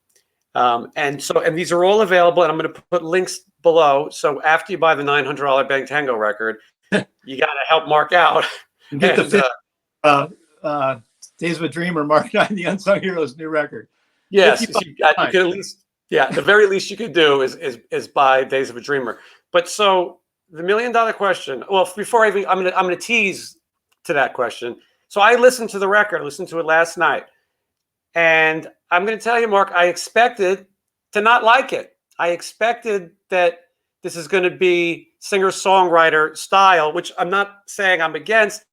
and these are all available. And I'm going to put links below. So after you buy the $900 Bang Tango record, you got to help Mark out. Get the Days of a Dreamer, Mark Knight, the Unsung Heroes new record. Yes, you could at least. Yeah, the very least you could do is buy Days of a Dreamer. But so the $1 million question. Well, before I'm gonna tease to that question. So I listened to the record. I listened to it last night, and I'm gonna tell you, Mark, I expected to not like it. I expected that this is going to be singer-songwriter style, which I'm not saying I'm against,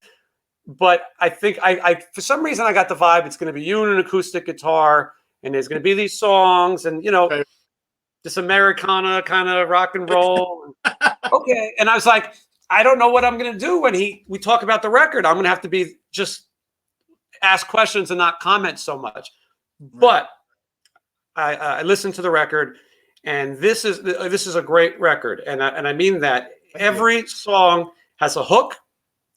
but I think I for some reason I got the vibe it's going to be you and an acoustic guitar. And there's going to be these songs and, this Americana kind of rock and roll. Okay. And I was like, I don't know what I'm going to do when we talk about the record. I'm going to have to just ask questions and not comment so much. Right. But I listened to the record, and this is a great record, and I mean that. Every song has a hook.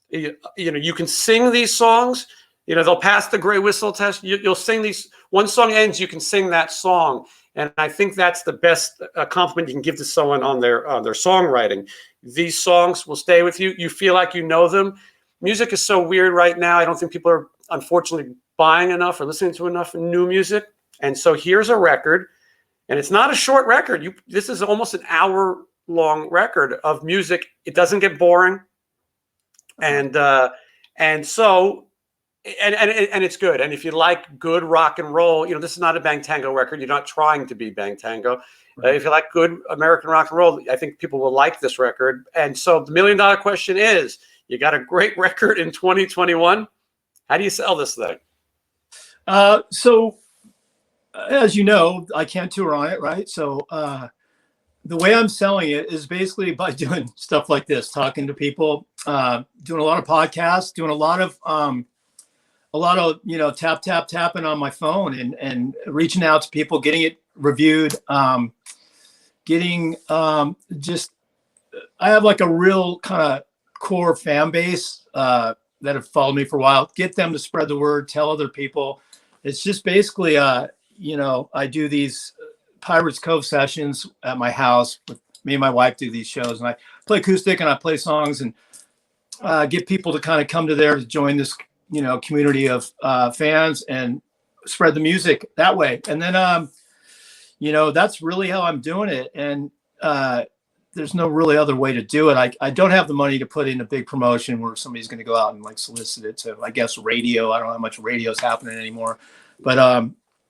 You know, you can sing these songs. You know, they'll pass the gray whistle test. You'll sing these. One song ends, you can sing that song, and I think that's the best compliment you can give to someone on their songwriting. These songs will stay with you. You feel like you know them. Music is so weird right now. I don't think people are, unfortunately, buying enough or listening to enough new music. And so here's a record, and it's not a short record. This is almost an hour-long record of music. It doesn't get boring, and so it's good. And if you like good rock and roll, you know, this is not a Bang Tango record. You're not trying to be Bang Tango. Right. If you like good American rock and roll, I think people will like this record. And so the $1 million question is, you got a great record in 2021. How do you sell this thing? So as you know, I can't tour on it, right? So the way I'm selling it is basically by doing stuff like this, talking to people, doing a lot of podcasts, doing a lot of you know, tapping on my phone and reaching out to people, getting it reviewed, just I have like a real kind of core fan base that have followed me for a while. Get them to spread the word, tell other people. It's just basically you know, I do these Pirates Cove sessions at my house. With me and my wife do these shows, and I play acoustic and I play songs and get people to kind of come to there to join this, you know, community of fans and spread the music that way. And then you know, that's really how I'm doing it. And there's no really other way to do it. I don't have the money to put in a big promotion where somebody's going to go out and like solicit it to, I guess, radio. I don't know how much radio's happening anymore, but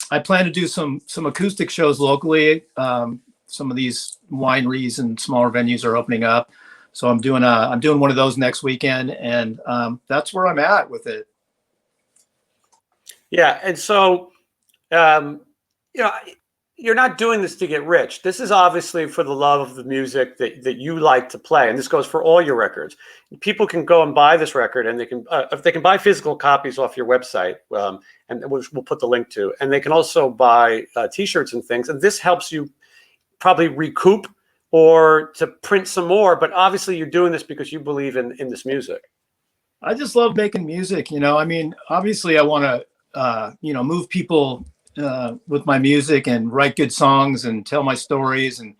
I plan to do some acoustic shows locally. Some of these wineries and smaller venues are opening up, so I'm doing one of those next weekend, and that's where I'm at with it. Yeah, and so you know, you're not doing this to get rich. This is obviously for the love of the music that you like to play, and this goes for all your records. People can go and buy this record, and they can if they can buy physical copies off your website, and we'll put the link to, and they can also buy T-shirts and things. And this helps you probably recoup or to print some more. But obviously, you're doing this because you believe in this music. I just love making music. You know, I mean, obviously, I want to you know, move people with my music and write good songs and tell my stories and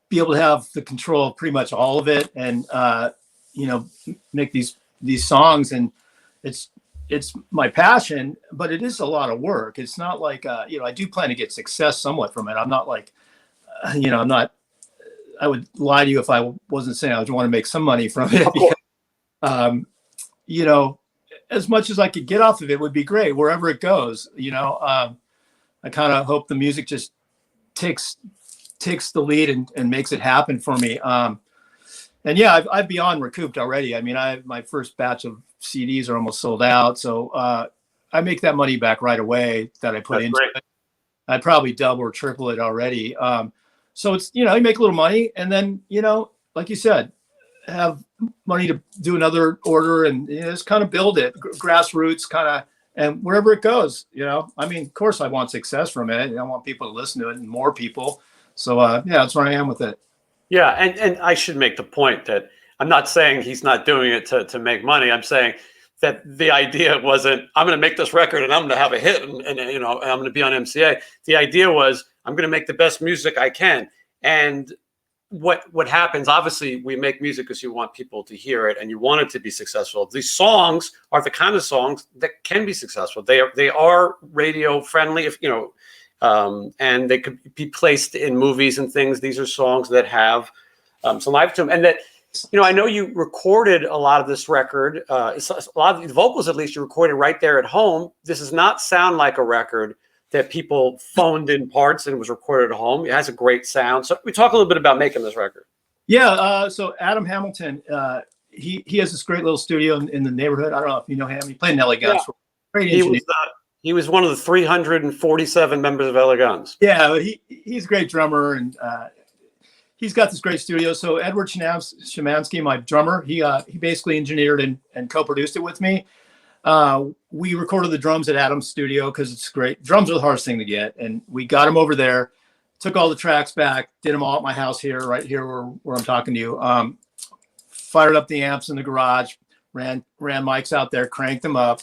be able to have the control of pretty much all of it, and you know, make these songs. And it's my passion, but it is a lot of work. It's not like you know, I do plan to get success somewhat from it. I'm not like you know, I would lie to you if I wasn't saying I would want to make some money from it. Because, you know, as much as I could get off of it would be great wherever it goes. You know, I kind of hope the music just takes the lead and makes it happen for me. And yeah, I've beyond recouped already. I mean, my first batch of CDs are almost sold out, so I make that money back right away that I put into it. I'd probably double or triple it already. So it's, you know, you make a little money, and then, you know, like you said, have money to do another order, and you know, just kind of build it grassroots kind of, and wherever it goes, you know. I mean, of course I want success from it, and I want people to listen to it, and more people. So yeah, that's where I am with it. Yeah, and I should make the point that I'm not saying he's not doing it to make money. I'm saying that the idea wasn't, I'm going to make this record and I'm going to have a hit, and you know, I'm going to be on MCA. The idea was, I'm going to make the best music I can. And what happens, obviously, we make music because you want people to hear it and you want it to be successful. These songs are the kind of songs that can be successful. They are radio friendly, if you know, and they could be placed in movies and things. These are songs that have some life to them, and that, you know, I know you recorded a lot of this record. A lot of the vocals, at least, you recorded right there at home. This does not sound like a record that people phoned in parts and was recorded at home. It has a great sound. So we talk a little bit about making this record. Yeah. So Adam Hamilton, he has this great little studio in the neighborhood. I don't know if you know him. He played in LA Guns. Yeah. Great engineer. He was one of the 347 members of LA Guns. Yeah, he's a great drummer, and he's got this great studio. So Edward Shemansky, my drummer, he basically engineered and co-produced it with me. We recorded the drums at Adam's studio because it's great. Drums are the hardest thing to get, and we got them over there. Took all the tracks back, did them all at my house here, right here where I'm talking to you. Fired up the amps in the garage, ran mics out there, cranked them up,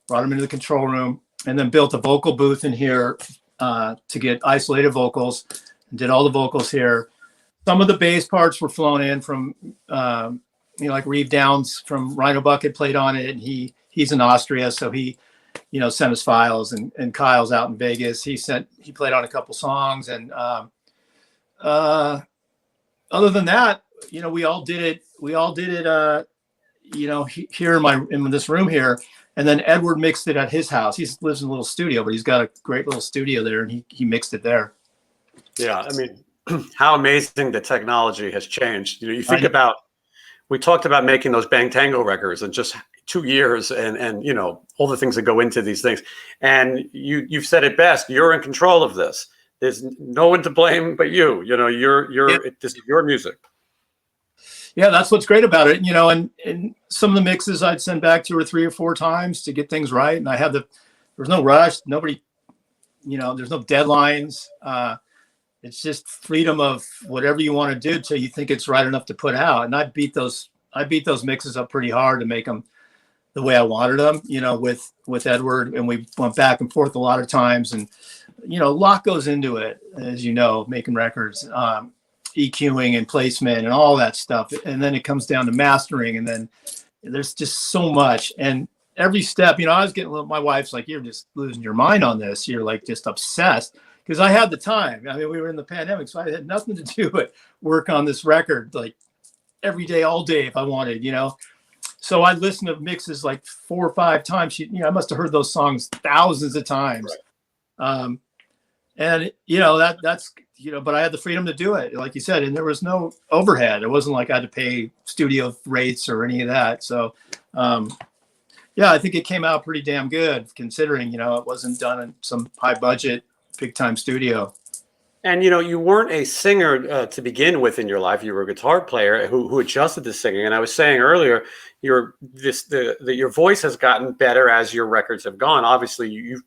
brought them into the control room, and then built a vocal booth in here to get isolated vocals. And did all the vocals here. Some of the bass parts were flown in from, like Reeve Downs from Rhino Bucket played on it, and he's in Austria, so he sent us files, and Kyle's out in Vegas. He played on a couple songs, and other than that, we all did it. Here in this room here, and then Edward mixed it at his house. He lives in a little studio, but he's got a great little studio there, and he mixed it there. Yeah, I mean, how amazing the technology has changed. You think about, we talked about making those Bang Tango records in just 2 years, and all the things that go into these things. And you've said it best. You're in control of this. There's no one to blame but you. This is your music. Yeah, that's what's great about it. And some of the mixes I'd send back 2 or 3 or 4 times to get things right. And there's no rush. Nobody, there's no deadlines. It's just freedom of whatever you want to do till you think it's right enough to put out. And I beat those mixes up pretty hard to make them the way I wanted them, with Edward, and we went back and forth a lot of times, and a lot goes into it, as making records, EQing and placement and all that stuff. And then it comes down to mastering, and then there's just so much. And every step, I was getting my wife's like, you're just losing your mind on this. You're like just obsessed. Because I had the time. I mean, we were in the pandemic, so I had nothing to do but work on this record like every day, all day if I wanted, So I listened to mixes like 4 or 5 times. I must have heard those songs thousands of times. Right. And that's but I had the freedom to do it, like you said, and there was no overhead. It wasn't like I had to pay studio rates or any of that. So I think it came out pretty damn good considering, it wasn't done in some high budget, big time studio. And you weren't a singer to begin with in your life. You were a guitar player who adjusted to singing. And I was saying earlier, your voice has gotten better as your records have gone. Obviously, you've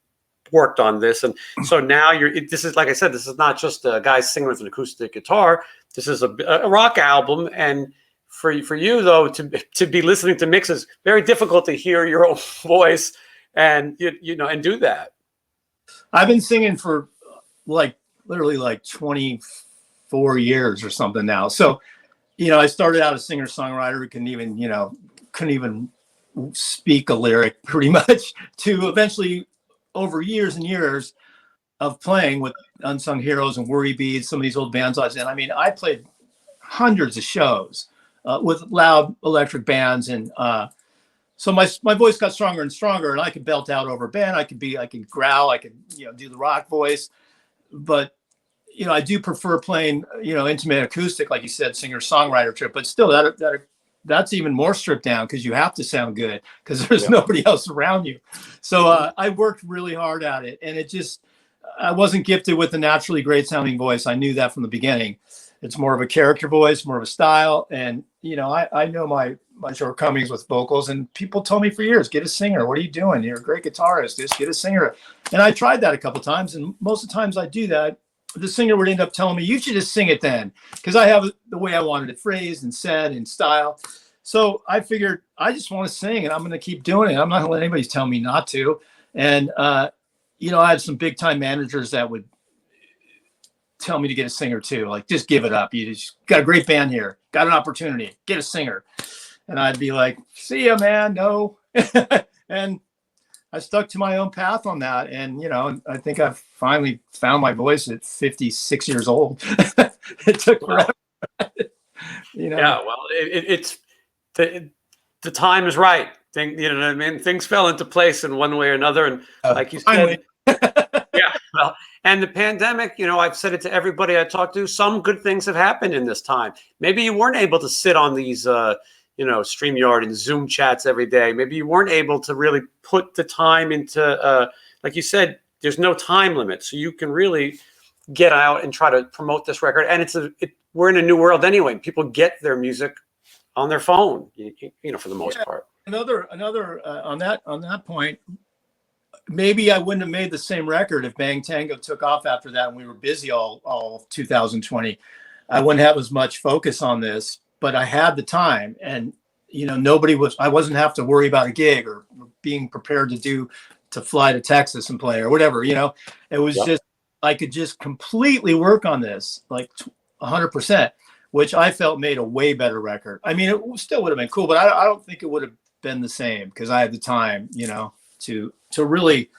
worked on this, and so now this is, like I said, this is not just a guy singing with an acoustic guitar. This is a rock album, and for you though to be listening to mixes, very difficult to hear your own voice, and and do that. I've been singing for literally 24 years or something now. So, I started out a singer-songwriter who couldn't even speak a lyric pretty much, to eventually over years and years of playing with Unsung Heroes and Worry Beads, some of these old bands I was in. I mean, I played hundreds of shows with loud electric bands, and so my voice got stronger and stronger, and I could belt out over a band. I could growl. I could, do the rock voice, but, I do prefer playing, intimate acoustic, like you said, singer-songwriter trip, but still that's even more stripped down because you have to sound good because there's nobody else around you. So I worked really hard at it, and I wasn't gifted with a naturally great sounding voice. I knew that from the beginning. It's more of a character voice, more of a style. And, I know my shortcomings with vocals, and people told me for years, get a singer. What are you doing? You're a great guitarist. Just get a singer. And I tried that a couple of times. And most of the times I do that, the singer would end up telling me, you should just sing it then. Because I have the way I wanted it phrased and said and style. So I figured I just want to sing, and I'm going to keep doing it. I'm not going to let anybody tell me not to. And, I had some big time managers that would tell me to get a singer too. Like, just give it up. You just got a great band here. Got an opportunity. Get a singer. And I'd be like, see ya, man. No. And I stuck to my own path on that. And, I think I've finally found my voice at 56 years old. It took forever. Yeah, well, it's the time is right. Things fell into place in one way or another. And like you said, yeah, well, and the pandemic, I've said it to everybody I talked to, some good things have happened in this time. Maybe you weren't able to sit on these, StreamYard and Zoom chats every day. Maybe you weren't able to really put the time into, like you said, there's no time limit. So you can really get out and try to promote this record. And we're in a new world anyway. People get their music on their phone, for the most part. another on that point, maybe I wouldn't have made the same record if Bang Tango took off after that and we were busy all of 2020. I wouldn't have as much focus on this, but I had the time, and I wasn't have to worry about a gig or being prepared to fly to Texas and play or whatever. It was just, I could just completely work on this like 100%, which I felt made a way better record. I mean, it still would have been cool, but I don't think it would have been the same because I had the time, to really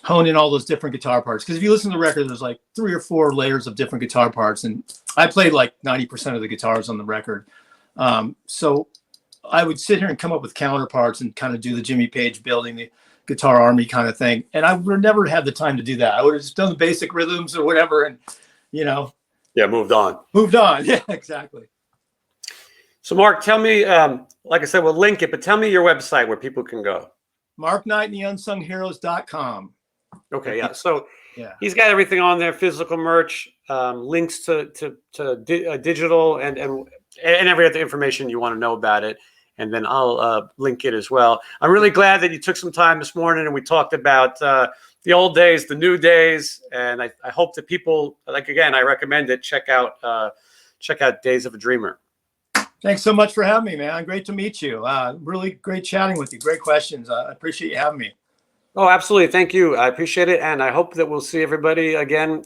hone in all those different guitar parts. Because if you listen to the record, there's like 3 or 4 layers of different guitar parts, and I played like 90% of the guitars on the record. So I would sit here and come up with counterparts and kind of do the Jimmy Page building the guitar army kind of thing. And I would never have the time to do that. I would have just done the basic rhythms or whatever, and moved on. Yeah, exactly. So Mark, tell me, like I said, we'll link it, but tell me your website where people can go. MarkKnightandTheUnsungHeroes.com. Okay, yeah. So Yeah. he's got everything on there: physical merch, links to digital, and every other information you want to know about it. And then I'll link it as well. I'm really glad that you took some time this morning and we talked about the old days, the new days, and I hope that people, again, I recommend it. Check out Days of a Dreamer. Thanks so much for having me, man. Great to meet you. Really great chatting with you. Great questions. I appreciate you having me. Oh, absolutely. Thank you. I appreciate it. And I hope that we'll see everybody again